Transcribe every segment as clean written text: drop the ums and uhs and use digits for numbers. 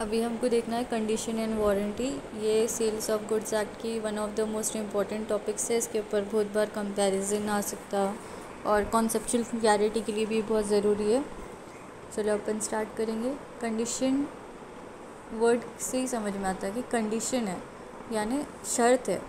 अभी हमको देखना है कंडीशन एंड वारंटी। ये सेल्स ऑफ गुड्स एक्ट की one of the most important topics है। इसके ऊपर बहुत बार कंपैरिजन आ सकता और कॉन्सेप्चुअल क्लैरिटी के लिए भी बहुत ज़रूरी है। चलो अपन स्टार्ट करेंगे। कंडीशन वर्ड से ही समझ में आता है कि कंडीशन है यानी शर्त है।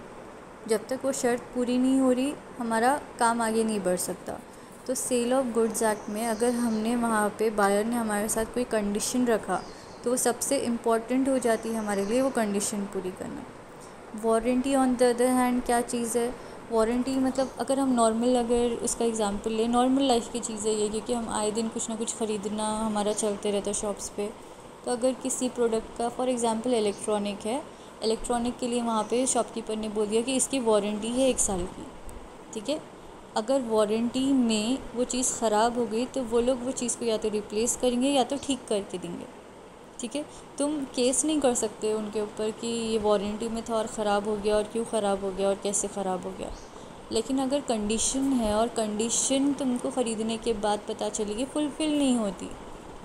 जब तक वो शर्त पूरी नहीं हो रही हमारा काम आगे नहीं बढ़ सकता। तो सेल ऑफ गुड्स एक्ट में अगर हमने वहाँ पे बायर ने हमारे साथ कोई कंडीशन रखा तो वो सबसे इम्पॉर्टेंट हो जाती है हमारे लिए वो कंडीशन पूरी करना। Warranty on the other hand क्या चीज़ है? वारंटी मतलब अगर हम नॉर्मल अगर उसका एग्जांपल लें, नॉर्मल लाइफ की चीज़ है ये, क्योंकि हम आए दिन कुछ ना कुछ ख़रीदना हमारा चलते रहता है शॉप्स पे। तो अगर किसी प्रोडक्ट का फॉर एग्जांपल इलेक्ट्रॉनिक है, इलेक्ट्रॉनिक के लिए वहाँ पे शॉपकीपर ने बोल दिया कि इसकी वारंटी है 1 साल की, ठीक है। अगर वारंटी में वो चीज़ ख़राब हो गई तो वो लोग वो चीज़ को या तो रिप्लेस करेंगे या तो ठीक करके देंगे, ठीक है। तुम केस नहीं कर सकते उनके ऊपर कि ये वारंटी में था और ख़राब हो गया और क्यों ख़राब हो गया और कैसे ख़राब हो गया। लेकिन अगर कंडीशन है और कंडीशन तुमको ख़रीदने के बाद पता चलेगी फुलफ़िल नहीं होती,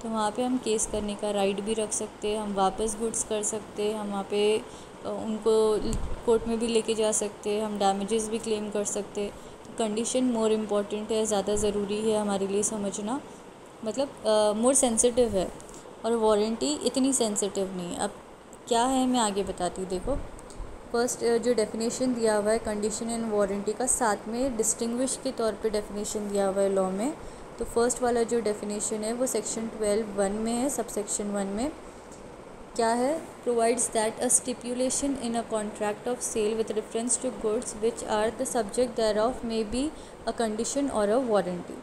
तो वहाँ पे हम केस करने का राइट भी रख सकते हैं। हम वापस गुड्स कर सकते हैं, हम वहाँ पे उनको कोर्ट में भी लेके जा सकते हैं, हम डैमेजेस भी क्लेम कर सकते हैं। तो कंडीशन मोर इम्पॉर्टेंट है, ज़्यादा ज़रूरी है हमारे लिए समझना, मतलब मोर सेंसिटिव है। और वारंटी इतनी सेंसिटिव नहीं है। अब क्या है मैं आगे बताती हूँ। देखो, फर्स्ट जो डेफिनेशन दिया हुआ है कंडीशन एंड वारंटी का, साथ में डिस्टिंग्विश के तौर पे डेफिनेशन दिया हुआ है लॉ में। तो फर्स्ट वाला जो डेफिनेशन है वो सेक्शन 12(1) में है, सबसेक्शन 1 में क्या है? Provides that a stipulation in a contract of cell with reference to goods which are the subject there of may be a condition और अ वारंटी।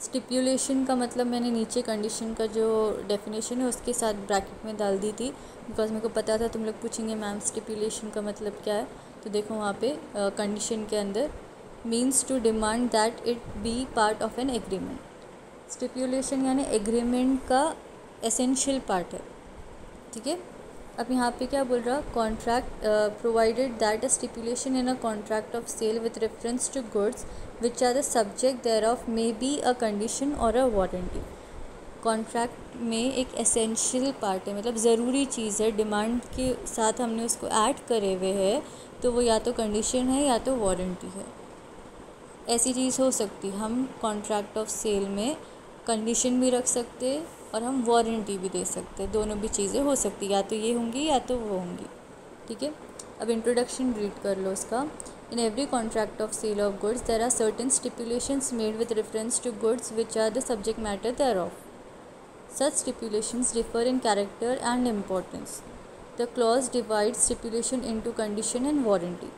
स्टिपुलेशन का मतलब मैंने नीचे कंडीशन का जो डेफिनेशन है उसके साथ ब्रैकेट में डाल दी थी, बिकॉज मेरे को पता था तुम लोग पूछेंगे मैम स्टिपुलेशन का मतलब क्या है। तो देखो वहाँ पे कंडीशन के अंदर means to demand that it be part of an agreement. Stipulation यानी एग्रीमेंट का एसेंशियल पार्ट है, ठीक है। अब यहाँ पे क्या बोल रहा? Contract provided that a stipulation in a contract of cell with reference to goods which are the subject there of may be a condition और अ वारंटी। कॉन्ट्रैक्ट में एक एसेंशियल पार्ट है, मतलब ज़रूरी चीज़ है, डिमांड के साथ हमने उसको ऐड करे हुए है, तो वो या तो कंडीशन है या तो वारंटी है। ऐसी चीज़ हो सकती है, हम कॉन्ट्रैक्ट ऑफ सेल में कंडीशन भी रख सकते और हम वारंटी भी दे सकते, दोनों भी चीज़ें हो सकती, या तो ये होंगी या तो वो होंगी, ठीक है। अब इंट्रोडक्शन रीड कर लो उसका। In every contract of sale of goods there are certain stipulations made with reference to goods which are the subject matter thereof. Such stipulations differ in character and importance. The clause divide stipulation into condition and warranty.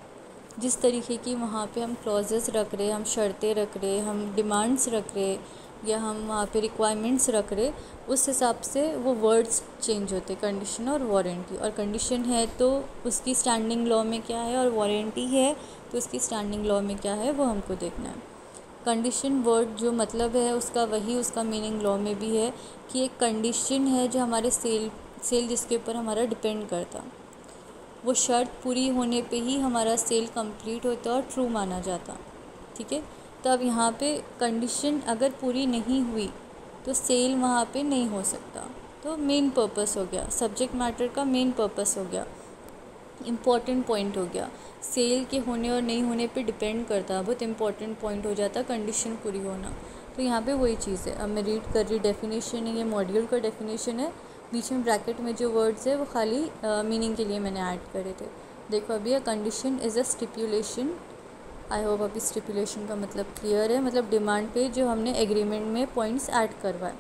जिस तरीके की वहाँ पे हम clauses रख रहे, हम शर्तें रख रहे, हम डिमांड्स रख रहे या हम वहाँ पे रिक्वायरमेंट्स रख रहे, उस हिसाब से वो वर्ड्स चेंज होते, कंडीशन और वारंटी। और कंडीशन है तो उसकी स्टैंडिंग लॉ में क्या है, और वारंटी है तो उसकी स्टैंडिंग लॉ में क्या है, वो हमको देखना है। कंडीशन वर्ड जो मतलब है उसका वही उसका मीनिंग लॉ में भी है कि एक कंडीशन है जो हमारे सेल जिसके ऊपर हमारा डिपेंड करता, वो शर्त पूरी होने पे ही हमारा सेल कंप्लीट होता और ट्रू माना जाता, ठीक है। तो अब यहाँ पे कंडीशन अगर पूरी नहीं हुई तो सेल वहाँ पे नहीं हो सकता। तो मेन पर्पस हो गया, सब्जेक्ट मैटर का मेन पर्पस हो गया, इम्पॉर्टेंट पॉइंट हो गया, सेल के होने और नहीं होने पे डिपेंड करता, बहुत इम्पॉर्टेंट पॉइंट हो जाता कंडीशन पूरी होना। तो यहाँ पे वही चीज़ है। अब मैं रीड कर रही डेफिनेशन है, ये मॉड्यूल का डेफिनेशन है, बीच में ब्रैकेट में जो वर्ड्स है वो खाली मीनिंग के लिए मैंने ऐड करे थे। देखो अभी a condition is a stipulation. I hope अभी स्टिपुलेशन का मतलब क्लियर है, मतलब डिमांड पे जो हमने एग्रीमेंट में पॉइंट्स ऐड करवाए।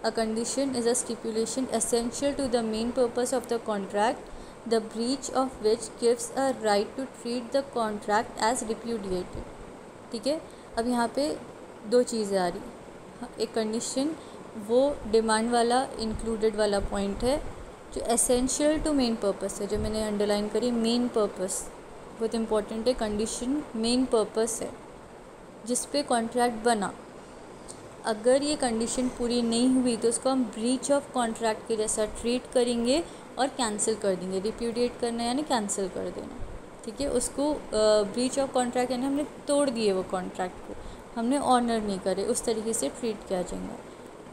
A condition is a stipulation essential to the main purpose of the contract, the breach of which gives a right to treat the contract as repudiated, ठीक है। अब यहाँ पे दो चीज़ें आ रही। एक कंडीशन वो डिमांड वाला इंक्लूडेड वाला पॉइंट है जो एसेंशियल टू मेन पर्पस है, जो मैंने अंडरलाइन करी, मेन पर्पस बहुत इंपॉर्टेंट है। कंडीशन मेन पर्पस है जिस पे कॉन्ट्रैक्ट बना। अगर ये कंडीशन पूरी नहीं हुई तो उसको हम ब्रीच ऑफ कॉन्ट्रैक्ट के जैसा ट्रीट करेंगे और कैंसिल कर देंगे। रिप्यूडिएट करना यानी कैंसिल कर देना, ठीक है। उसको ब्रीच ऑफ कॉन्ट्रैक्ट यानी हमने तोड़ दिए वो कॉन्ट्रैक्ट को, हमने ऑनर नहीं करे, उस तरीके से ट्रीट किया जाएगा।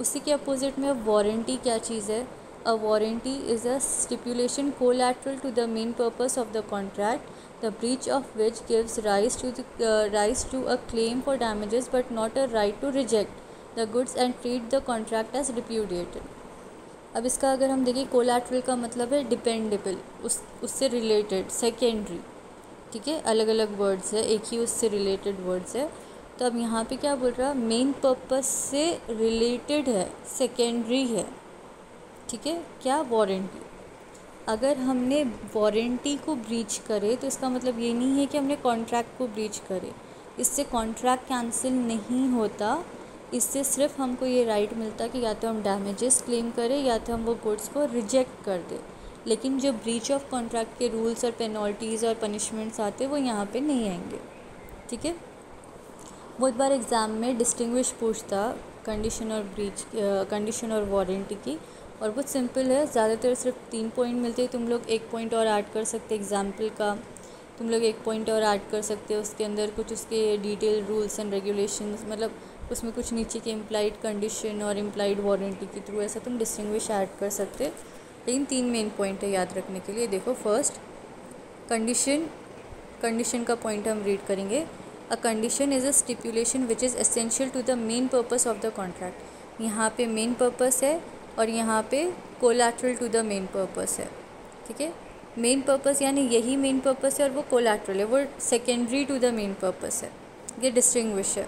उसी के अपोजिट में वारंटी क्या चीज़ है? A warranty is a stipulation collateral to the main purpose of the contract, the breach of which gives rise to a claim for damages but not a right to reject the goods and treat the contract as repudiated. अब इसका अगर हम देखें, collateral का मतलब है dependable, उससे related, secondary, ठीक है, अलग अलग वर्ड्स है, एक ही उससे रिलेटेड वर्ड्स है। तो अब यहाँ पे क्या बोल रहा है, मेन पर्पस से रिलेटेड है, सेकेंडरी है, ठीक है, क्या, वारंटी। अगर हमने वारंटी को ब्रीच करे तो इसका मतलब ये नहीं है कि हमने कॉन्ट्रैक्ट को ब्रीच करे, इससे कॉन्ट्रैक्ट कैंसिल नहीं होता, इससे सिर्फ हमको ये राइट मिलता कि या तो हम डैमेजेस क्लेम करें या तो हम वो गुड्स को रिजेक्ट कर दें। लेकिन जो ब्रीच ऑफ कॉन्ट्रैक्ट के रूल्स और पेनल्टीज़ और पनिशमेंट्स आते वो यहाँ पे नहीं आएंगे, ठीक है। बहुत बार एग्ज़ाम में डिस्टिंग्विश पूछता कंडीशन और ब्रीच, कंडीशन और वारंटी की, और बहुत सिंपल है, ज़्यादातर सिर्फ 3 पॉइंट मिलते हैं। तुम लोग 1 पॉइंट और ऐड कर सकते एग्जाम्पल का, तुम लोग 1 पॉइंट और ऐड कर सकते हो, उसके अंदर कुछ उसके डिटेल रूल्स एंड रेगुलेशंस, मतलब उसमें कुछ नीचे के इम्प्लाइड कंडीशन और इम्प्लाइड वारंटी के थ्रू ऐसा तुम डिस्टिंग्विश ऐड कर सकते। लेकिन 3 मेन पॉइंट है याद रखने के लिए। देखो, फर्स्ट कंडीशन का पॉइंट हम रीड करेंगे। A condition is a stipulation which is essential to the main purpose of the contract. यहाँ पे मेन पर्पस है और यहाँ पे collateral to the main purpose है, ठीक है। मेन पर्पस यानी यही मेन पर्पस है और वो कोलैटरल है, वो secondary to the main purpose है, ये डिस्टिंग्विश है।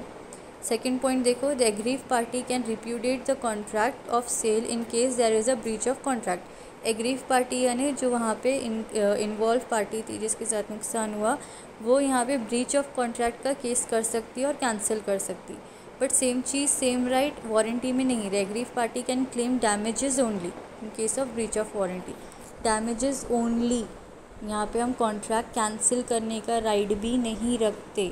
सेकेंड पॉइंट देखो, the aggrieve party can repudiate the contract of sale in case there is a breach of contract. Aggrieve party यानी जो वहाँ पे इन्वॉल्व पार्टी थी जिसके साथ नुकसान हुआ, वो यहाँ पे ब्रीच ऑफ कॉन्ट्रैक्ट का केस कर सकती है और कैंसिल कर सकती। But same cheese, same right warranty में नहीं। The aggrieve party can claim damages only in case of breach of warranty. Damages only, यहाँ पे हम कॉन्ट्रैक्ट कैंसिल करने का राइट भी नहीं रखते,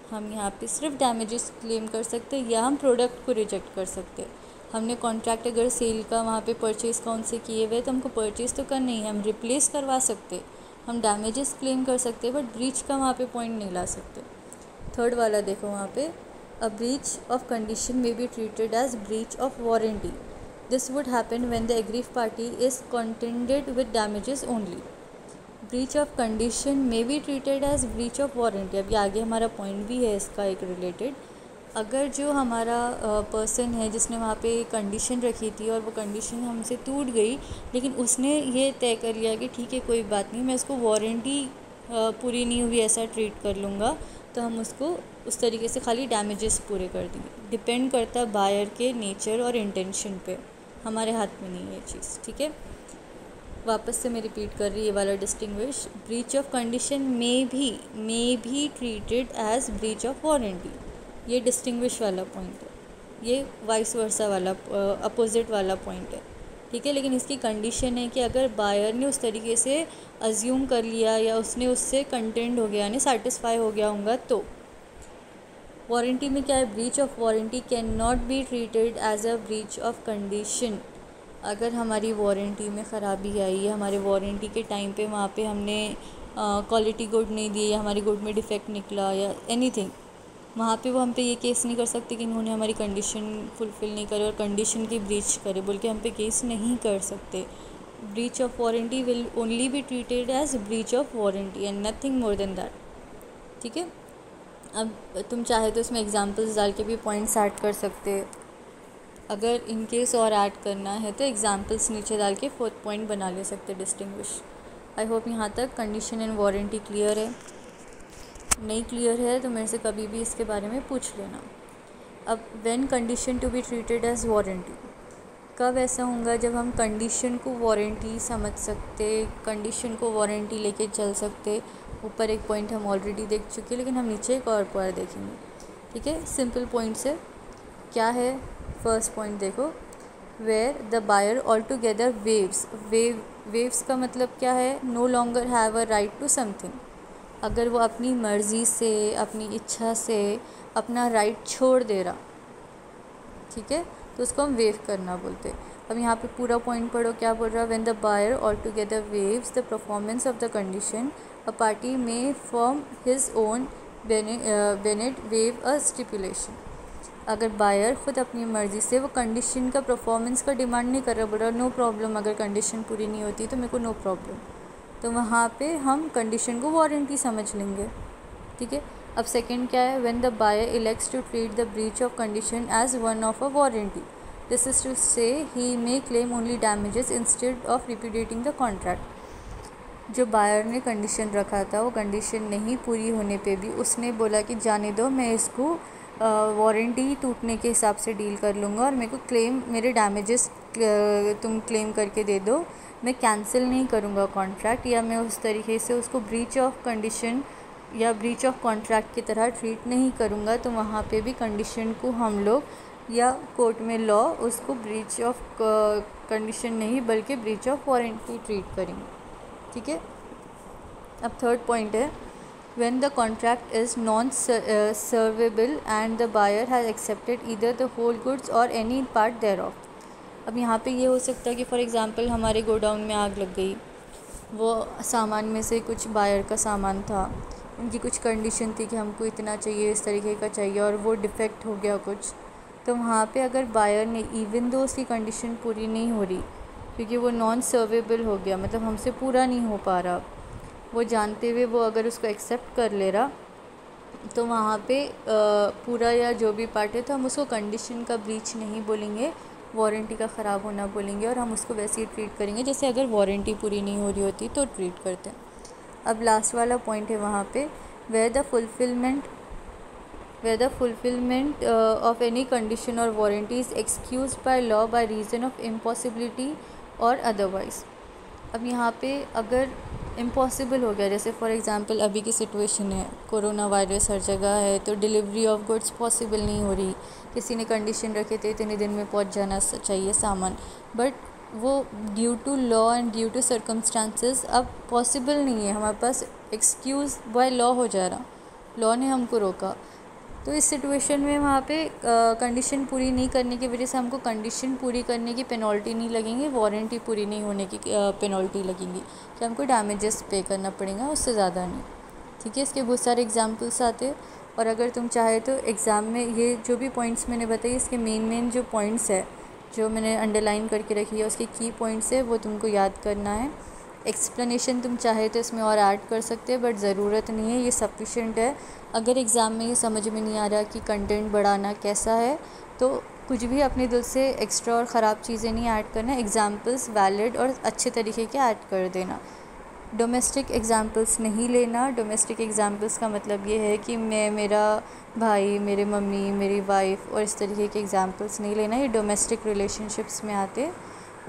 हम यहाँ पे सिर्फ डैमेजेस क्लेम कर सकते या हम प्रोडक्ट को रिजेक्ट कर सकते। हमने कॉन्ट्रैक्ट अगर सेल का वहाँ पे परचेज़ कौन से किए हुए तो हमको परचेज़ तो करना ही है, हम रिप्लेस करवा सकते, हम डैमेजेस क्लेम कर सकते, बट ब्रीच का वहाँ पे पॉइंट नहीं ला सकते। थर्ड वाला देखो, वहाँ पे अ breach of condition may be treated as breach of warranty. This would happen when the aggrieve party is contended with damages only. Breach of condition may be treated as breach of warranty. अभी आगे हमारा point भी है इसका एक related. अगर जो हमारा पर्सन है जिसने वहाँ पे कंडीशन रखी थी और वो कंडीशन हमसे टूट गई, लेकिन उसने ये तय कर लिया कि ठीक है कोई बात नहीं, मैं इसको वारंटी पूरी नहीं हुई ऐसा ट्रीट कर लूँगा, तो हम उसको उस तरीके से खाली डैमेजेस पूरे कर देंगे। डिपेंड करता बायर के नेचर और इंटेंशन पे, हमारे हाथ में नहीं है ये चीज़, ठीक है। वापस से मैं रिपीट कर रही ये वाला डिस्टिंग्विश। ब्रीच ऑफ कंडीशन मे भी treated as breach of warranty, ये डिस्टिंग्विश वाला पॉइंट है, ये वाइस वर्सा वाला अपोजिट वाला पॉइंट है, ठीक है। लेकिन इसकी कंडीशन है कि अगर बायर ने उस तरीके से अज्यूम कर लिया या उसने उससे कंटेंट हो गया यानी सेटिस्फाई हो गया होगा तो। वारंटी में क्या है, breach of warranty can not be treated as a breach of condition. अगर हमारी वारंटी में ख़राबी आई या हमारे वारंटी के टाइम पे वहाँ पे हमने क्वालिटी गुड नहीं दी या हमारी गुड में डिफेक्ट निकला या एनीथिंग, वहाँ पे वो हम पे ये केस नहीं कर सकते कि इन्होंने हमारी कंडीशन फुलफ़िल नहीं करे और कंडीशन की ब्रीच करे बोल के हम पे केस नहीं कर सकते। Breach of warranty will only be treated as breach of warranty and nothing more than that, ठीक है। अब तुम चाहे तो इसमें एग्जांपल्स डाल के भी पॉइंट्स ऐड कर सकते, अगर इन केस और ऐड करना है तो एग्जांपल्स नीचे डाल के 4th पॉइंट बना ले सकते डिस्टिंग्विश। आई होप यहाँ तक कंडीशन एंड वारंटी क्लियर है। नहीं क्लियर है तो मेरे से कभी भी इसके बारे में पूछ लेना। अब when condition to be treated as warranty, कब ऐसा होगा जब हम कंडीशन को वारंटी समझ सकते, कंडीशन को वारंटी लेके चल सकते। ऊपर एक पॉइंट हम ऑलरेडी देख चुके, लेकिन हम नीचे एक और पॉइंट देखेंगे, ठीक है। सिंपल पॉइंट से क्या है, फर्स्ट पॉइंट देखो, where the buyer altogether waves का मतलब क्या है, no longer have a right to something. अगर वो अपनी मर्ज़ी से, अपनी इच्छा से अपना राइट छोड़ दे रहा, ठीक है, तो उसको हम वेव करना बोलते। अब यहाँ पे पूरा पॉइंट पढ़ो, क्या बोल रहा है, when the buyer altogether waives the performance of the condition, a party may from his own benefit waive a stipulation. अगर बायर ख़ुद अपनी मर्ज़ी से वो कंडीशन का परफॉर्मेंस का डिमांड नहीं कर रहा, बोल रहा नो प्रॉब्लम, अगर कंडीशन पूरी नहीं होती तो मेरे को नो प्रॉब्लम, तो वहाँ पे हम कंडीशन को वारंटी समझ लेंगे। ठीक है। अब सेकंड क्या है, when the buyer elects to treat the breach of condition as one of a warranty, this is to say he may claim only damages instead of repudiating the contract. जो buyer ने condition रखा था वो condition नहीं पूरी होने पे भी उसने बोला कि जाने दो, मैं इसको वारंटी टूटने के हिसाब से डील कर लूँगा और मेरे को क्लेम, मेरे डैमेजेस तुम क्लेम करके दे दो, मैं कैंसिल नहीं करूँगा कॉन्ट्रैक्ट, या मैं उस तरीके से उसको ब्रीच ऑफ कंडीशन या ब्रीच ऑफ कॉन्ट्रैक्ट की तरह ट्रीट नहीं करूँगा। तो वहाँ पे भी कंडीशन को हम लोग या कोर्ट में लॉ उसको ब्रीच ऑफ कंडीशन नहीं बल्कि ब्रीच ऑफ वारंटी ट्रीट करेंगे। ठीक है। अब थर्ड पॉइंट है, when the contract is non-servable and the buyer has accepted either the whole goods or any part thereof। अब यहाँ पे ये हो सकता है कि फॉर एग्ज़ाम्पल हमारे गोडाउन में आग लग गई, वो सामान में से कुछ बायर का सामान था, उनकी कुछ कंडीशन थी कि हमको इतना चाहिए, इस तरीके का चाहिए, और वो डिफ़ेक्ट हो गया कुछ, तो वहाँ पे अगर बायर ने इवन दो उसकी कंडीशन पूरी नहीं हो रही क्योंकि वो नॉन सर्वेबल हो गया, मतलब हमसे पूरा नहीं हो पा रहा, वो जानते हुए वो अगर उसको एक्सेप्ट कर ले रहा, तो वहाँ पे पूरा या जो भी पार्ट है तो हम उसको कंडीशन का ब्रीच नहीं बोलेंगे, वारंटी का ख़राब होना बोलेंगे, और हम उसको वैसे ही ट्रीट करेंगे जैसे अगर वारंटी पूरी नहीं हो रही होती तो ट्रीट करते हैं। अब लास्ट वाला पॉइंट है वहाँ पे, where the fulfilment of any condition or warranty is excused by law by reason of impossibility or otherwise. अब यहाँ पे अगर इम्पॉसिबल हो गया, जैसे फॉर एग्ज़ाम्पल अभी की सिचुएशन है, कोरोना वायरस हर जगह है, तो डिलीवरी ऑफ गुड्स पॉसिबल नहीं हो रही, किसी ने कंडीशन रखे थे इतने दिन में पहुँच जाना चाहिए सामान, बट वो due to law and due to circumstances अब पॉसिबल नहीं है, हमारे पास एक्सक्यूज़ बाय लॉ हो जा रहा, लॉ ने हमको रोका। तो इस सिचुएशन में वहाँ पे कंडीशन पूरी नहीं करने की वजह से हमको कंडीशन पूरी करने की पेनल्टी नहीं लगेंगी, वारंटी पूरी नहीं होने की पेनल्टी लगेंगी कि हमको डैमेजेस पे करना पड़ेगा, उससे ज़्यादा नहीं। ठीक है। इसके बहुत सारे एग्जांपल्स आते हैं, और अगर तुम चाहे तो एग्ज़ाम में ये जो भी पॉइंट्स मैंने बताई, इसके मेन जो पॉइंट्स है जो मैंने अंडरलाइन करके रखी है, उसके की पॉइंट्स है वो तुमको याद करना है। एक्सप्लेनेशन तुम चाहे तो इसमें और ऐड कर सकते हैं, बट ज़रूरत नहीं है, ये सफिशेंट है। अगर एग्ज़ाम में ये समझ में नहीं आ रहा कि कंटेंट बढ़ाना कैसा है, तो कुछ भी अपने दिल से एक्स्ट्रा और ख़राब चीज़ें नहीं ऐड करना, एग्जाम्पल्स वैलिड और अच्छे तरीके के ऐड कर देना। डोमेस्टिक एग्जाम्पल्स नहीं लेना। डोमेस्टिक एग्जाम्पल्स का मतलब ये है कि मैं, मेरा भाई, मेरे मम्मी, मेरी वाइफ और इस तरीके के एग्जाम्पल्स नहीं लेना, ये डोमेस्टिक रिलेशनशिप्स में आते।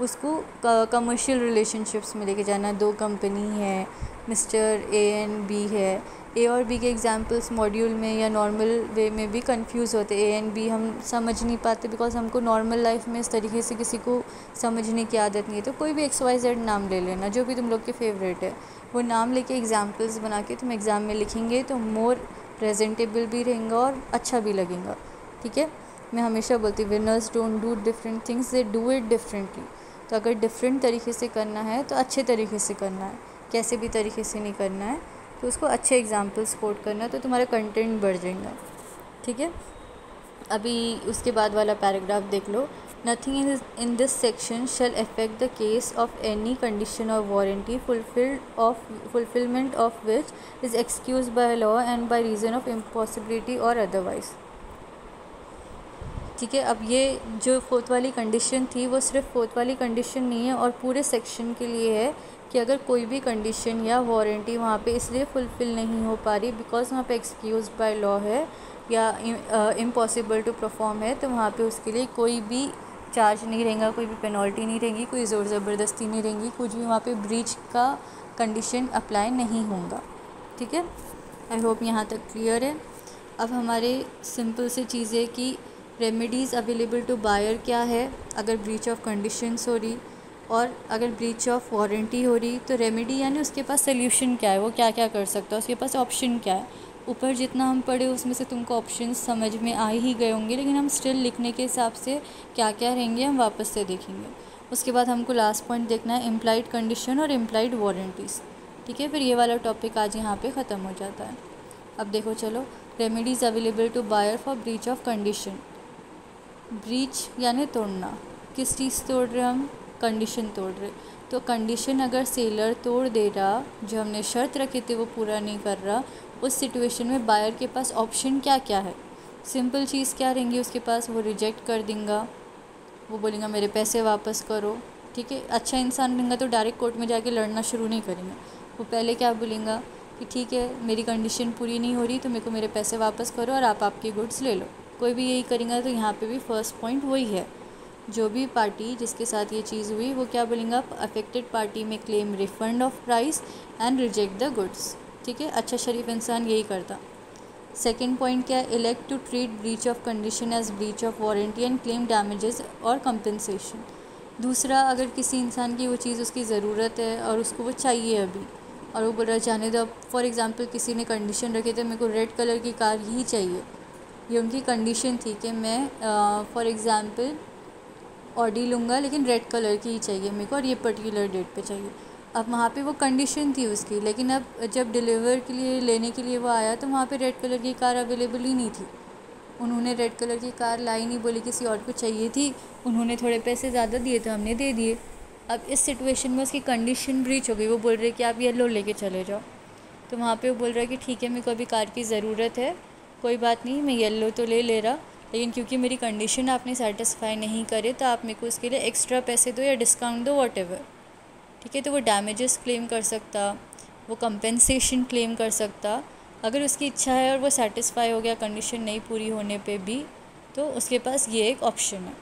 उसको कमर्शियल रिलेशनशिप्स में लेके जाना। दो कंपनी है, मिस्टर ए एंड बी है, ए और बी के एग्जांपल्स मॉड्यूल में या नॉर्मल वे में भी कंफ्यूज होते। ए एंड बी हम समझ नहीं पाते बिकॉज हमको नॉर्मल लाइफ में इस तरीके से किसी को समझने की आदत नहीं है। तो कोई भी XYZ नाम ले लेना, जो भी तुम लोग के फेवरेट है, वो नाम लेके एग्जांपल्स बना के तुम एग्ज़ाम में लिखेंगे तो मोर प्रेजेंटेबल भी रहेगा और अच्छा भी लगेगा। ठीक है। मैं हमेशा बोलती हूँ winners don't do different things, they do it differently. तो अगर डिफरेंट तरीके से करना है तो अच्छे तरीके से करना है, कैसे भी तरीके से नहीं करना है, तो उसको अच्छे एग्जाम्पल्स कोट करना है, तो तुम्हारा कंटेंट बढ़ जाएगा। ठीक है। अभी उसके बाद वाला पैराग्राफ देख लो। Nothing in this section shall affect the case of any condition or warranty fulfilment of which is excused by law and by reason of impossibility or otherwise. ठीक है। अब ये जो फोर्थ वाली कंडीशन थी वो सिर्फ फोर्थ वाली कंडीशन नहीं है और पूरे सेक्शन के लिए है कि अगर कोई भी कंडीशन या वारंटी वहाँ पे इसलिए फुलफ़िल नहीं हो पा रही बिकॉज वहाँ पे एक्सक्यूज बाय लॉ है या इम्पॉसिबल टू परफॉर्म है, तो वहाँ पे उसके लिए कोई भी चार्ज नहीं रहेगा, कोई भी पेनल्टी नहीं रहेगी, कोई ज़ोर ज़बरदस्ती नहीं रहेगी, कुछ भी वहाँ पे ब्रीच का कंडीशन अप्लाई नहीं होगा। ठीक है। आई होप यहाँ तक क्लियर है। अब हमारे सिंपल से चीज़ें कि रेमेडीज़ अवेलेबल टू बायर क्या है अगर ब्रीच ऑफ कंडीशंस हो रही, और अगर ब्रीच ऑफ वारंटी हो रही तो रेमेडी यानी उसके पास सोल्यूशन क्या है, वो क्या क्या कर सकता है, उसके पास ऑप्शन क्या है। ऊपर जितना हम पढ़े उसमें से तुमको ऑप्शंस समझ में आ ही गए होंगे, लेकिन हम स्टिल लिखने के हिसाब से क्या क्या रहेंगे हम वापस से देखेंगे। उसके बाद हमको लास्ट पॉइंट देखना है इम्प्लाइड कंडीशन और इम्प्लाइड वारंटीज़। ठीक है। फिर ये वाला टॉपिक आज यहाँ पे ख़त्म हो जाता है। अब देखो चलो, remedies available to buyer for breach of condition. Breach यानी तोड़ना, किस चीज़ तोड़ रहे हम, कंडीशन तोड़ रहे। तो कंडीशन अगर सेलर तोड़ दे रहा, जो हमने शर्त रखी थी वो पूरा नहीं कर रहा, उस सिचुएशन में बायर के पास ऑप्शन क्या क्या है, सिंपल चीज़ क्या रहेंगी उसके पास, वो रिजेक्ट कर देगा, वो बोलेगा मेरे पैसे वापस करो। ठीक है, अच्छा इंसान रहेगा तो डायरेक्ट कोर्ट में जाके लड़ना शुरू नहीं करेंगे, वो पहले क्या बोलेगा कि ठीक है मेरी कंडीशन पूरी नहीं हो रही तो मेरे को मेरे पैसे वापस करो और आप आपके गुड्स ले लो। कोई भी यही करेगा। तो यहाँ पे भी फर्स्ट पॉइंट वही है, जो भी पार्टी जिसके साथ ये चीज़ हुई वो क्या बोलेगा, अफेक्टेड पार्टी में claim refund of price and reject the goods. ठीक है, अच्छा शरीफ इंसान यही करता। सेकेंड पॉइंट क्या है, elect to treat breach of condition as breach of warranty and claim damages और कंपनसेशन। दूसरा, अगर किसी इंसान की वो चीज़ उसकी ज़रूरत है और उसको वो चाहिए अभी, और वो बोल रहा है जाने दो। फॉर एग्जांपल किसी ने कंडीशन रखे थे मेरे को रेड कलर की कार ही चाहिए, ये उनकी कंडीशन थी कि मैं फॉर एग्जांपल ऑडी लूँगा लेकिन रेड कलर की ही चाहिए मेरे को और ये पर्टिकुलर डेट पे चाहिए। अब वहाँ पे वो कंडीशन थी उसकी, लेकिन अब जब डिलीवर के लिए लेने के लिए वो आया तो वहाँ पे रेड कलर की कार अवेलेबल ही नहीं थी। उन्होंने रेड कलर की कार लाई नहीं, बोली किसी और को चाहिए थी, उन्होंने थोड़े पैसे ज़्यादा दिए तो हमने दे दिए। अब इस सिचुएशन में उसकी कंडीशन ब्रीच हो गई, वो बोल रहे कि आप येलो लेके चले जाओ। तो वहाँ पे वो बोल रहा है कि ठीक है मेरे को अभी कार की ज़रूरत है, कोई बात नहीं मैं येलो तो ले रहा, लेकिन क्योंकि मेरी कंडीशन आपने सेटिस्फाई नहीं करे तो आप मेरे को उसके लिए एक्स्ट्रा पैसे दो या डिस्काउंट दो, वॉट। ठीक है, तो वो डैमेजेस क्लेम कर सकता, वो कंपेंसेशन क्लेम कर सकता अगर उसकी इच्छा है और वो सेटिस्फाई हो गया कंडीशन नहीं पूरी होने पे भी, तो उसके पास ये एक ऑप्शन है।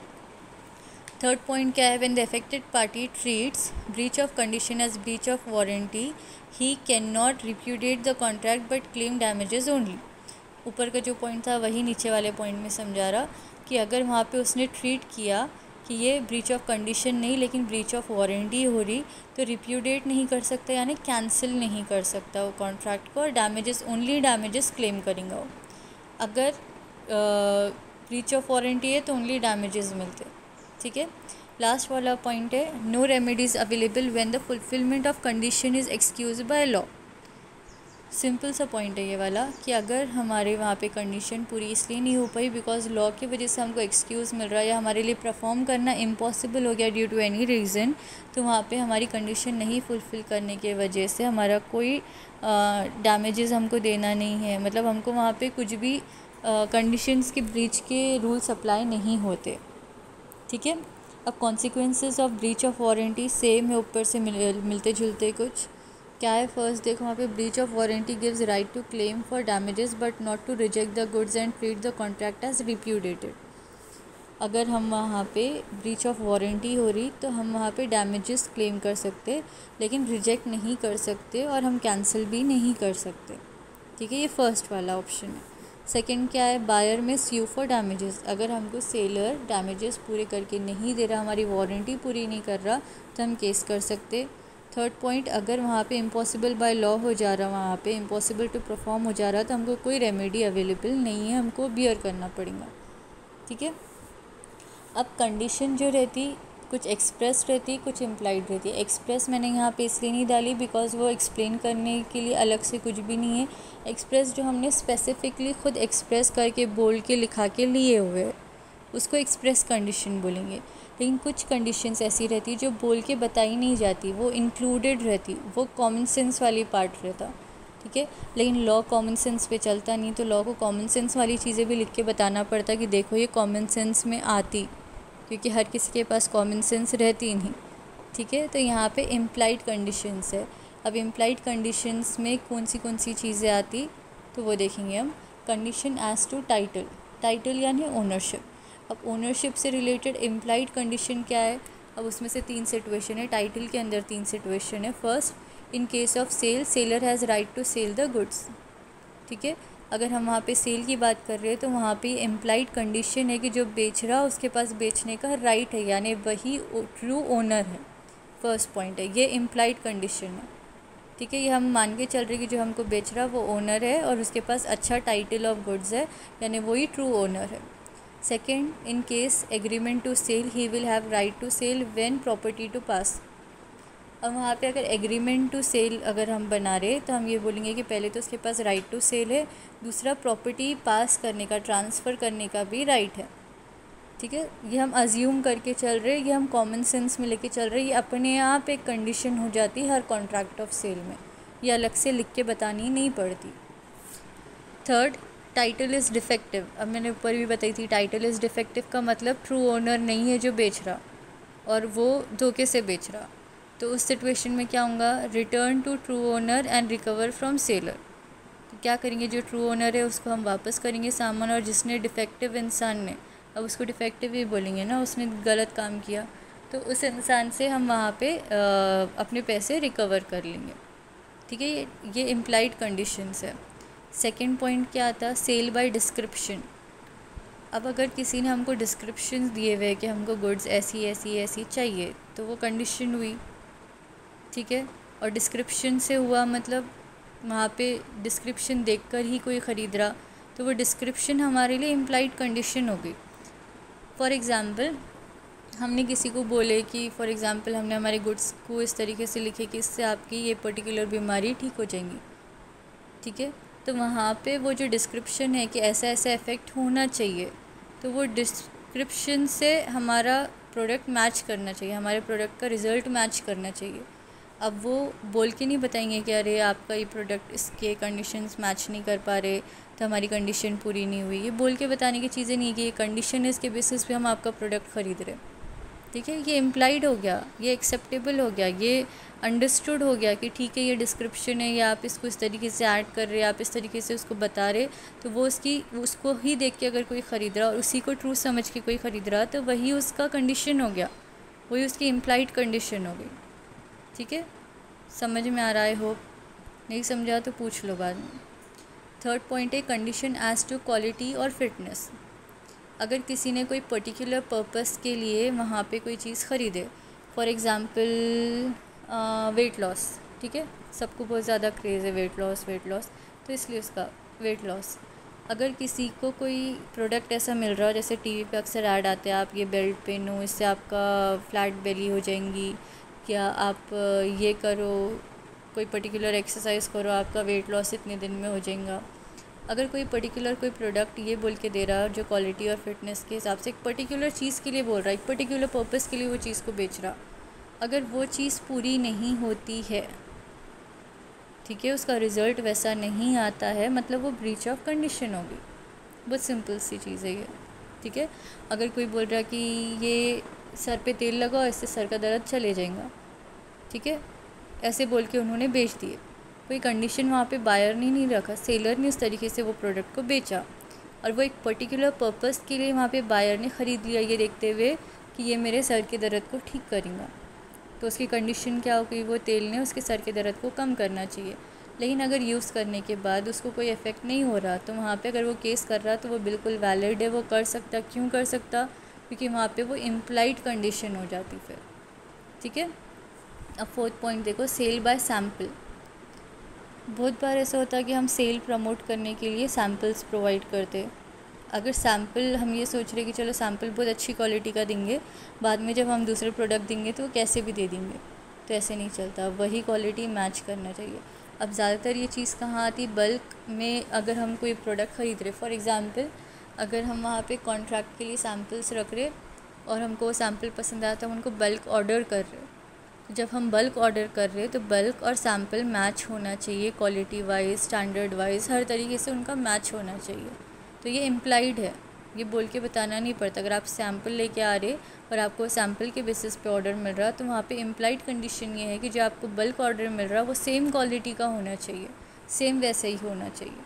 थर्ड पॉइंट क्या है, when the affected party treats breach of condition as breach of warranty he can not repudiate the contract but claim damages only. ऊपर का जो पॉइंट था वही नीचे वाले पॉइंट में समझा रहा कि अगर वहाँ पे उसने ट्रीट किया कि ये ब्रीच ऑफ कंडीशन नहीं लेकिन ब्रीच ऑफ वारंटी हो रही, तो रिप्यूडिएट नहीं कर सकता यानी कैंसिल नहीं कर सकता वो कॉन्ट्रैक्ट को, और डैमेजेस ओनली डैमेजेस क्लेम करेंगे वो। अगर ब्रीच ऑफ वारंटी है तो ओनली डैमेजेस मिलते। ठीक है, लास्ट वाला पॉइंट है, no remedies available when the fulfilment of condition is excused by law. Simple सा पॉइंट है ये वाला कि अगर हमारे वहाँ पे कंडीशन पूरी इसलिए नहीं हो पाई बिकॉज लॉ की वजह से हमको एक्सक्यूज़ मिल रहा है या हमारे लिए परफॉर्म करना इम्पॉसिबल हो गया ड्यू टू एनी रीज़न, तो वहाँ पे हमारी कंडीशन नहीं फुलफ़िल करने के वजह से हमारा कोई डैमेजेस हमको देना नहीं है, मतलब हमको वहाँ पे कुछ भी कंडीशंस के ब्रीच के रूल्स अप्लाई नहीं होते। ठीक है, अब consequences of breach of warranty same है, ऊपर से मिलते जुलते कुछ क्या है। फर्स्ट देखो वहाँ पे breach of warranty gives right to claim for damages but not to reject the goods and treat the contract as repudiated. अगर हम वहाँ पे ब्रीच ऑफ वारंटी हो रही तो हम वहाँ पे डैमेजेस क्लेम कर सकते, लेकिन रिजेक्ट नहीं कर सकते और हम कैंसिल भी नहीं कर सकते। ठीक है, ये फर्स्ट वाला ऑप्शन है। सेकंड क्या है, बायर में स्यू फॉर डैमेजेस। अगर हमको सेलर डैमेजेस पूरे करके नहीं दे रहा, हमारी वारंटी पूरी नहीं कर रहा, तो हम केस कर सकते। थर्ड पॉइंट, अगर वहाँ पे इम्पॉसिबल बाय लॉ हो जा रहा, वहाँ पे इम्पॉसिबल टू परफॉर्म हो जा रहा, तो हमको कोई रेमेडी अवेलेबल नहीं है, हमको बियर करना पड़ेगा। ठीक है, अब कंडीशन जो रहती कुछ एक्सप्रेस रहती कुछ इम्प्लाइड रहती है। एक्सप्रेस मैंने यहाँ पे इसलिए नहीं डाली बिकॉज वो एक्सप्लेन करने के लिए अलग से कुछ भी नहीं है। एक्सप्रेस जो हमने स्पेसिफिकली खुद एक्सप्रेस करके बोल के लिखा के लिए हुए उसको एक्सप्रेस कंडीशन बोलेंगे। लेकिन कुछ कंडीशंस ऐसी रहती जो बोल के बताई नहीं जाती, वो इंक्लूडेड रहती, वो कॉमन सेंस वाली पार्ट रहता। ठीक है, लेकिन लॉ कॉमन सेंस पे चलता नहीं, तो लॉ को कॉमन सेंस वाली चीज़ें भी लिख के बताना पड़ता कि देखो ये कॉमन सेंस में आती, क्योंकि हर किसी के पास कॉमन सेंस रहती नहीं। ठीक है, तो यहाँ पे इम्प्लाइड कंडीशंस है। अब इम्प्लाइड कंडीशंस में कौन सी चीज़ें आती तो वो देखेंगे हम। Condition as to title, title यानी ओनरशिप। अब ओनरशिप से रिलेटेड इम्प्लाइड कंडीशन क्या है, अब उसमें से 3 सिचुएशन है, टाइटल के अंदर 3 सिचुएशन है। First, in case of cell seller has right to cell the goods. ठीक है, अगर हम वहाँ पे सेल की बात कर रहे हैं तो वहाँ पे इम्प्लाइड कंडीशन है कि जो बेच रहा उसके पास बेचने का राइट है, यानी वही ट्रू ओनर है। फर्स्ट पॉइंट है, ये इम्प्लाइड कंडीशन है। ठीक है, ये हम मान के चल रहे कि जो हमको बेच रहा वो ओनर है और उसके पास अच्छा टाइटल ऑफ गुड्स है, यानी वही ट्रू ओनर है। Second, in case agreement to sell he will have right to sell when property to pass. अब वहाँ पे अगर एग्रीमेंट टू सेल अगर हम बना रहे तो हम ये बोलेंगे कि पहले तो उसके पास राइट टू सेल है, दूसरा प्रॉपर्टी पास करने का, ट्रांसफ़र करने का भी राइट है। ठीक है, ये हम अज्यूम करके चल रहे हैं, ये हम कॉमन सेंस में लेके चल रहे हैं, ये अपने आप एक कंडीशन हो जाती है हर कॉन्ट्रैक्ट ऑफ सेल में, ये अलग से लिख के बतानी नहीं पड़ती। Third, title is defective. अब मैंने ऊपर भी बताई थी, टाइटल इज़ डिफेक्टिव का मतलब ट्रू ओनर नहीं है जो बेच रहा और वो धोखे से बेच रहा, तो उस सिचुएशन में क्या होगा, return to true owner and recover from seller. तो क्या करेंगे, जो ट्रू ओनर है उसको हम वापस करेंगे सामान, और जिसने डिफेक्टिव इंसान ने, अब उसको डिफेक्टिव ही बोलेंगे ना, उसने गलत काम किया, तो उस इंसान से हम वहाँ पे अपने पैसे रिकवर कर लेंगे। ठीक है, ये इम्प्लाइड कंडीशंस है। सेकंड पॉइंट क्या आता, सेल बाय डिस्क्रिप्शन। अब अगर किसी ने हमको डिस्क्रिप्शन दिए हुए कि हमको गुड्स ऐसी ऐसी ऐसी चाहिए, तो वो कंडीशन हुई। ठीक है, और डिस्क्रिप्शन से हुआ मतलब वहाँ पे डिस्क्रिप्शन देखकर ही कोई ख़रीद रहा, तो वो डिस्क्रिप्शन हमारे लिए इम्प्लाइड कंडीशन हो गई। फॉर एग्ज़ाम्पल, हमने किसी को बोले कि फॉर एग्ज़ाम्पल हमने हमारे गुड्स को इस तरीके से लिखे कि इससे आपकी ये पर्टिकुलर बीमारी ठीक हो जाएंगी। ठीक है, तो वहाँ पे वो जो डिस्क्रिप्शन है कि ऐसा ऐसा इफ़ेक्ट होना चाहिए, तो वो डिस्क्रिप्शन से हमारा प्रोडक्ट मैच करना चाहिए, हमारे प्रोडक्ट का रिज़ल्ट मैच करना चाहिए। अब वो बोल के नहीं बताएंगे कि अरे आपका ये प्रोडक्ट इसके कंडीशंस मैच नहीं कर पा रहे, तो हमारी कंडीशन पूरी नहीं हुई। ये बोल के बताने की चीज़ें नहीं है कि ये कंडीशन है, इसके बेसिस पे हम आपका प्रोडक्ट ख़रीद रहे। ठीक है, ये इम्प्लाइड हो गया, ये एक्सेप्टेबल हो गया, ये अंडरस्टूड हो गया कि ठीक है ये डिस्क्रिप्शन है, या आप इसको इस तरीके से ऐड कर रहे, आप इस तरीके से उसको बता रहे, तो वो उसको ही देख के अगर कोई ख़रीद रहा और उसी को ट्रू समझ के कोई ख़रीद रहा, तो वही उसका कंडीशन हो गया, वही उसकी इम्प्लाइड कंडीशन हो गई। ठीक है, समझ में आ रहा है? होप नहीं समझा तो पूछ लो बाद में। थर्ड पॉइंट है कंडीशन एज टू क्वालिटी और फिटनेस। अगर किसी ने कोई पर्टिकुलर पर्पस के लिए वहाँ पे कोई चीज़ ख़रीदे, फॉर एग्ज़ाम्पल वेट लॉस, ठीक है, सबको बहुत ज़्यादा क्रेज़ है वेट लॉस, तो इसलिए उसका वेट लॉस। अगर किसी को कोई प्रोडक्ट ऐसा मिल रहा है, जैसे टीवी पे अक्सर ऐड आते हैं, आप ये बेल्ट पहनो इससे आपका फ्लैट बेली हो जाएंगी, क्या आप ये करो, कोई पर्टिकुलर एक्सरसाइज करो, आपका वेट लॉस इतने दिन में हो जाएगा। अगर कोई पर्टिकुलर कोई प्रोडक्ट ये बोल के दे रहा है जो क्वालिटी और फिटनेस के हिसाब से एक पर्टिकुलर चीज़ के लिए बोल रहा है, एक पर्टिकुलर पर्पस के लिए वो चीज़ को बेच रहा, अगर वो चीज़ पूरी नहीं होती है, ठीक है, उसका रिज़ल्ट वैसा नहीं आता है, मतलब वो ब्रीच ऑफ कंडीशन होगी। बहुत सिंपल सी चीज़ है ये। ठीक है, अगर कोई बोल रहा है कि ये सर पे तेल लगाओ इससे सर का दर्द चले जाएगा, ठीक है, ऐसे बोल के उन्होंने बेच दिए, कोई कंडीशन वहाँ पे बायर ने नहीं रखा, सेलर ने उस तरीके से वो प्रोडक्ट को बेचा, और वो एक पर्टिकुलर पर्पस के लिए वहाँ पे बायर ने ख़रीद लिया ये देखते हुए कि ये मेरे सर के दर्द को ठीक करेगा, तो उसकी कंडीशन क्या हो गई, वो तेल ने उसके सर के दर्द को कम करना चाहिए। लेकिन अगर यूज़ करने के बाद उसको कोई इफ़ेक्ट नहीं हो रहा, तो वहाँ पे अगर वो केस कर रहा तो वो बिल्कुल वैलिड है, वो कर सकता। क्यों कर सकता? क्योंकि वहाँ पे वो इम्प्लाइड कंडीशन हो जाती फिर। ठीक है, अब फोर्थ पॉइंट देखो, सेल बाय सैम्पल। बहुत बार ऐसा होता है कि हम सेल प्रमोट करने के लिए सैम्पल्स प्रोवाइड करते। अगर सैम्पल हम ये सोच रहे कि चलो सैम्पल बहुत अच्छी क्वालिटी का देंगे, बाद में जब हम दूसरे प्रोडक्ट देंगे तो वो कैसे भी दे देंगे, तो ऐसे नहीं चलता, वही क्वालिटी मैच करना चाहिए। अब ज़्यादातर ये चीज़ कहाँ आती, बल्क में अगर हम कोई प्रोडक्ट ख़रीद रहे, फॉर एग्ज़ाम्पल अगर हम वहाँ पे कॉन्ट्रैक्ट के लिए सैम्पल्स रख रहे और हमको वो सैम्पल पसंद आया तो हम उनको बल्क ऑर्डर कर रहे, तो जब हम बल्क ऑर्डर कर रहे हैं तो बल्क और सैम्पल मैच होना चाहिए, क्वालिटी वाइज, स्टैंडर्ड वाइज, हर तरीके से उनका मैच होना चाहिए। तो ये इम्प्लाइड है, ये बोल के बताना नहीं पड़ता। अगर आप सैम्पल लेके आ रहे और आपको सैम्पल के बेसिस पे ऑर्डर मिल रहा, तो वहाँ पे इम्प्लाइड कंडीशन ये है कि जो आपको बल्क ऑर्डर मिल रहा वो सेम क्वालिटी का होना चाहिए, सेम वैसे ही होना चाहिए।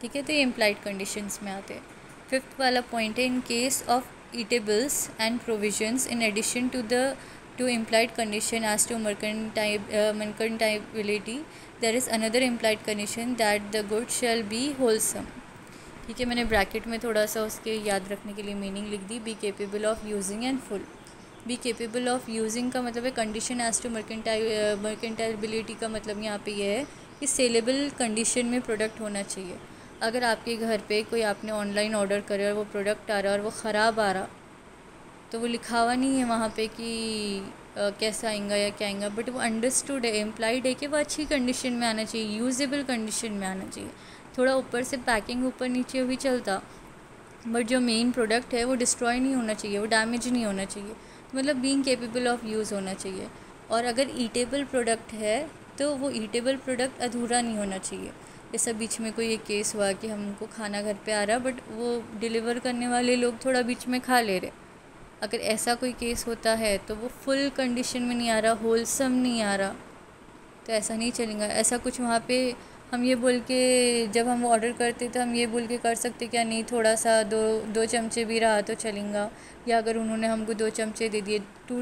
ठीक है, तो ये इम्प्लाइड कंडीशंस में आते हैं। फिफ्थ वाला पॉइंट है, in case of eatables and provisions in addition to implied condition as to mercantility, there is another implied condition that the good shall be wholesome। ठीक है, मैंने ब्रैकेट में थोड़ा सा उसके याद रखने के लिए मीनिंग लिख दी, be capable of using and full. Be capable of using का मतलब है कंडीशन एज टू मर्केंटाइलिटी का मतलब यहाँ पे ये है कि सेलेबल कंडीशन में प्रोडक्ट होना चाहिए। अगर आपके घर पे कोई आपने ऑनलाइन ऑर्डर करे और वो प्रोडक्ट आ रहा और वो ख़राब आ रहा, तो वो लिखा हुआ नहीं है वहाँ पे कि कैसा आएगा या क्या आएगा, बट वो अंडरस्टूड है, इम्प्लाइड है कि वो अच्छी कंडीशन में आना चाहिए, यूजेबल कंडीशन में आना चाहिए। थोड़ा ऊपर से पैकिंग ऊपर नीचे भी चलता, बट जो मेन प्रोडक्ट है वो डिस्ट्रॉय नहीं होना चाहिए, वो डैमेज नहीं होना चाहिए, तो मतलब बीइंग केपेबल ऑफ यूज़ होना चाहिए। और अगर ईटेबल प्रोडक्ट है तो वो ईटेबल प्रोडक्ट अधूरा नहीं होना चाहिए। जैसा बीच में कोई एक केस हुआ कि हमको खाना घर पे आ रहा बट वो डिलीवर करने वाले लोग थोड़ा बीच में खा ले रहे, अगर ऐसा कोई केस होता है तो वो फुल कंडीशन में नहीं आ रहा, होलसम नहीं आ रहा, तो ऐसा नहीं चलेगा। ऐसा कुछ वहाँ पे हम ये बोल के, जब हम ऑर्डर करते तो हम ये बोल के कर सकते क्या, नहीं थोड़ा सा दो चमचे भी रहा तो चलेगा, या अगर उन्होंने हमको 2 चमचे दे दिए, 2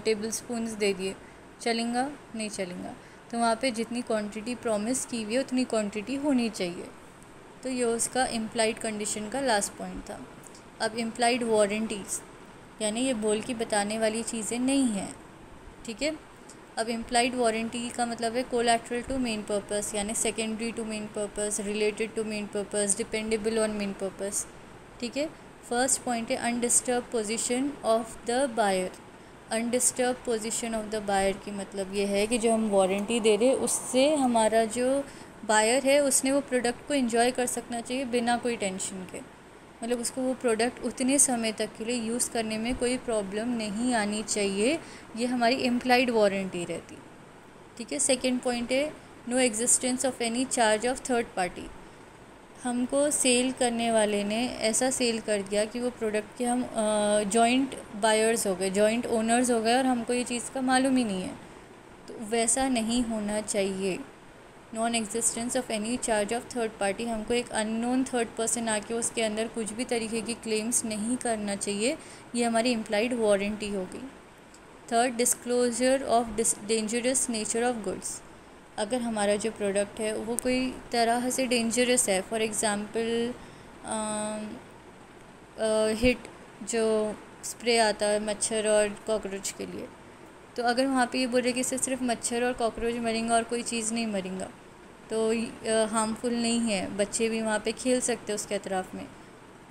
टेबल स्पून्स दे दिए, चलेगा? नहीं चलेगा। तो वहाँ पे जितनी क्वांटिटी प्रॉमिस की हुई है उतनी क्वांटिटी होनी चाहिए। तो ये उसका इम्प्लाइड कंडीशन का लास्ट पॉइंट था। अब इम्प्लाइड वारंटीज़, यानी ये बोल के बताने वाली चीज़ें नहीं हैं, ठीक है। अब इम्प्लाइड वारंटी का मतलब है कोलैटरल टू मेन पर्पस, यानी secondary to main purpose, related to main purpose, dependable on main purpose, ठीक है। फर्स्ट पॉइंट है undisturbed position of the buyer. Undisturbed position of the buyer की मतलब ये है कि जो हम वारंटी दे रहे उससे हमारा जो बायर है उसने वो प्रोडक्ट को एंजॉय कर सकना चाहिए बिना कोई टेंशन के, मतलब उसको वो प्रोडक्ट उतने समय तक के लिए यूज़ करने में कोई प्रॉब्लम नहीं आनी चाहिए, ये हमारी इम्प्लाइड वारंटी रहती, ठीक है। सेकंड पॉइंट है no existence of any charge of third party. हमको सेल करने वाले ने ऐसा सेल कर दिया कि वो प्रोडक्ट के हम जॉइंट बायर्स हो गए, जॉइंट ओनर्स हो गए और हमको ये चीज़ का मालूम ही नहीं है, तो वैसा नहीं होना चाहिए। Non existence of any charge of third party, हमको एक अननोन थर्ड पर्सन आके उसके अंदर कुछ भी तरीके की क्लेम्स नहीं करना चाहिए, ये हमारी इम्प्लाइड वारंटी होगी। Third, disclosure of dangerous nature of goods. अगर हमारा जो प्रोडक्ट है वो कोई तरह से डेंजरस है, फॉर एग्ज़ाम्पल हिट जो स्प्रे आता है मच्छर और कॉकरोच के लिए, तो अगर वहाँ पे ये बोल रहे कि इससे सिर्फ मच्छर और कॉकरोच मरेंगे और कोई चीज़ नहीं मरेंगा, तो हार्मफुल नहीं है, बच्चे भी वहाँ पे खेल सकते हैं उसके अतराफ़ में,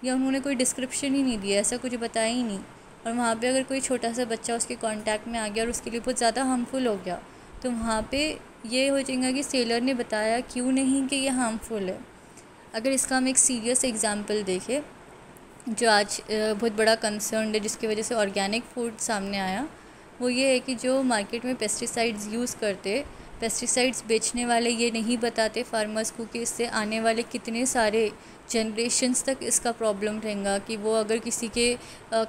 या उन्होंने कोई डिस्क्रिप्शन ही नहीं दिया, ऐसा कुछ बताया ही नहीं, और वहाँ पे अगर कोई छोटा सा बच्चा उसके कांटेक्ट में आ गया और उसके लिए बहुत ज़्यादा हार्मफुल हो गया, तो वहाँ पे ये हो जाएगा कि सेलर ने बताया क्यों नहीं कि ये हार्मफुल है। अगर इसका हम एक सीरियस एग्जांपल देखें जो आज बहुत बड़ा कंसर्न है जिसकी वजह से ऑर्गेनिक फूड सामने आया, वो ये है कि जो मार्केट में पेस्टिसाइड्स यूज़ करते, पेस्टिसाइड्स बेचने वाले ये नहीं बताते फार्मर्स को कि इससे आने वाले कितने सारे जनरेशन्स तक इसका प्रॉब्लम रहेगा, कि वो अगर किसी के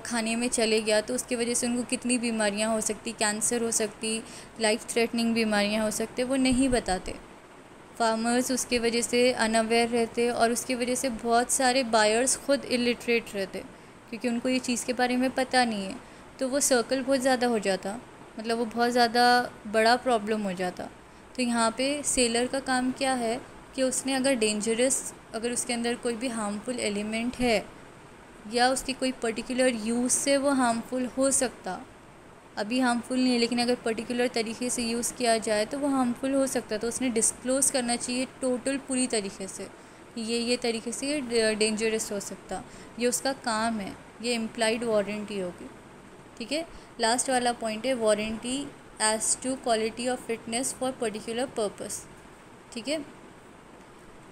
खाने में चले गया तो उसकी वजह से उनको कितनी बीमारियां हो सकती, कैंसर हो सकती, लाइफ थ्रेटनिंग बीमारियां हो सकती, वो नहीं बताते। फार्मर्स उसके वजह से अनअवेयर रहते और उसकी वजह से बहुत सारे बायर्स खुद इलिटरेट रहते क्योंकि उनको ये चीज़ के बारे में पता नहीं है, तो वो सर्कल बहुत ज़्यादा हो जाता, मतलब वो बहुत ज़्यादा बड़ा प्रॉब्लम हो जाता। तो यहाँ पे सेलर का काम क्या है कि उसने अगर डेंजरस, अगर उसके अंदर कोई भी हार्मफुल एलिमेंट है या उसकी कोई पर्टिकुलर यूज़ से वो हार्मफुल हो सकता, अभी हार्मफुल नहीं है लेकिन अगर पर्टिकुलर तरीके से यूज़ किया जाए तो वो हार्मफुल हो सकता है, तो उसने डिस्क्लोज़ करना चाहिए टोटल पूरी तरीके से ये तरीके से ये डेंजरस हो सकता, ये उसका काम है, ये इम्प्लाइड वारंटी होगी, ठीक है। लास्ट वाला पॉइंट है warranty as to quality of fitness for particular purpose, ठीक है।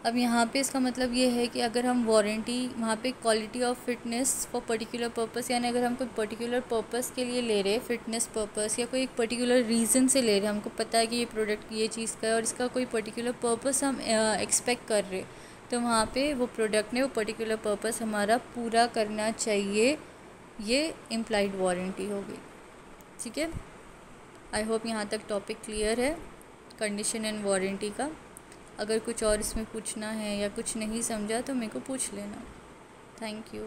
अब यहाँ पे इसका मतलब ये है कि अगर हम वारंटी वहाँ पे quality of fitness for particular purpose, यानी अगर हम कोई पर्टिकुलर पर्पस के लिए ले रहे हैं, फिटनेस पर्पस या कोई एक पर्टिकुलर रीज़न से ले रहे हैं, हमको पता है कि ये प्रोडक्ट ये चीज़ का है और इसका कोई पर्टिकुलर पर्पस हम एक्सपेक्ट कर रहे, तो वहाँ पे वो प्रोडक्ट ने वो पर्टिकुलर पर्पस हमारा पूरा करना चाहिए, ये इम्प्लाइड वारंटी होगी, ठीक है। आई होप यहाँ तक टॉपिक क्लियर है कंडीशन एंड वारंटी का। अगर कुछ और इसमें पूछना है या कुछ नहीं समझा तो मेरे को पूछ लेना। Thank you.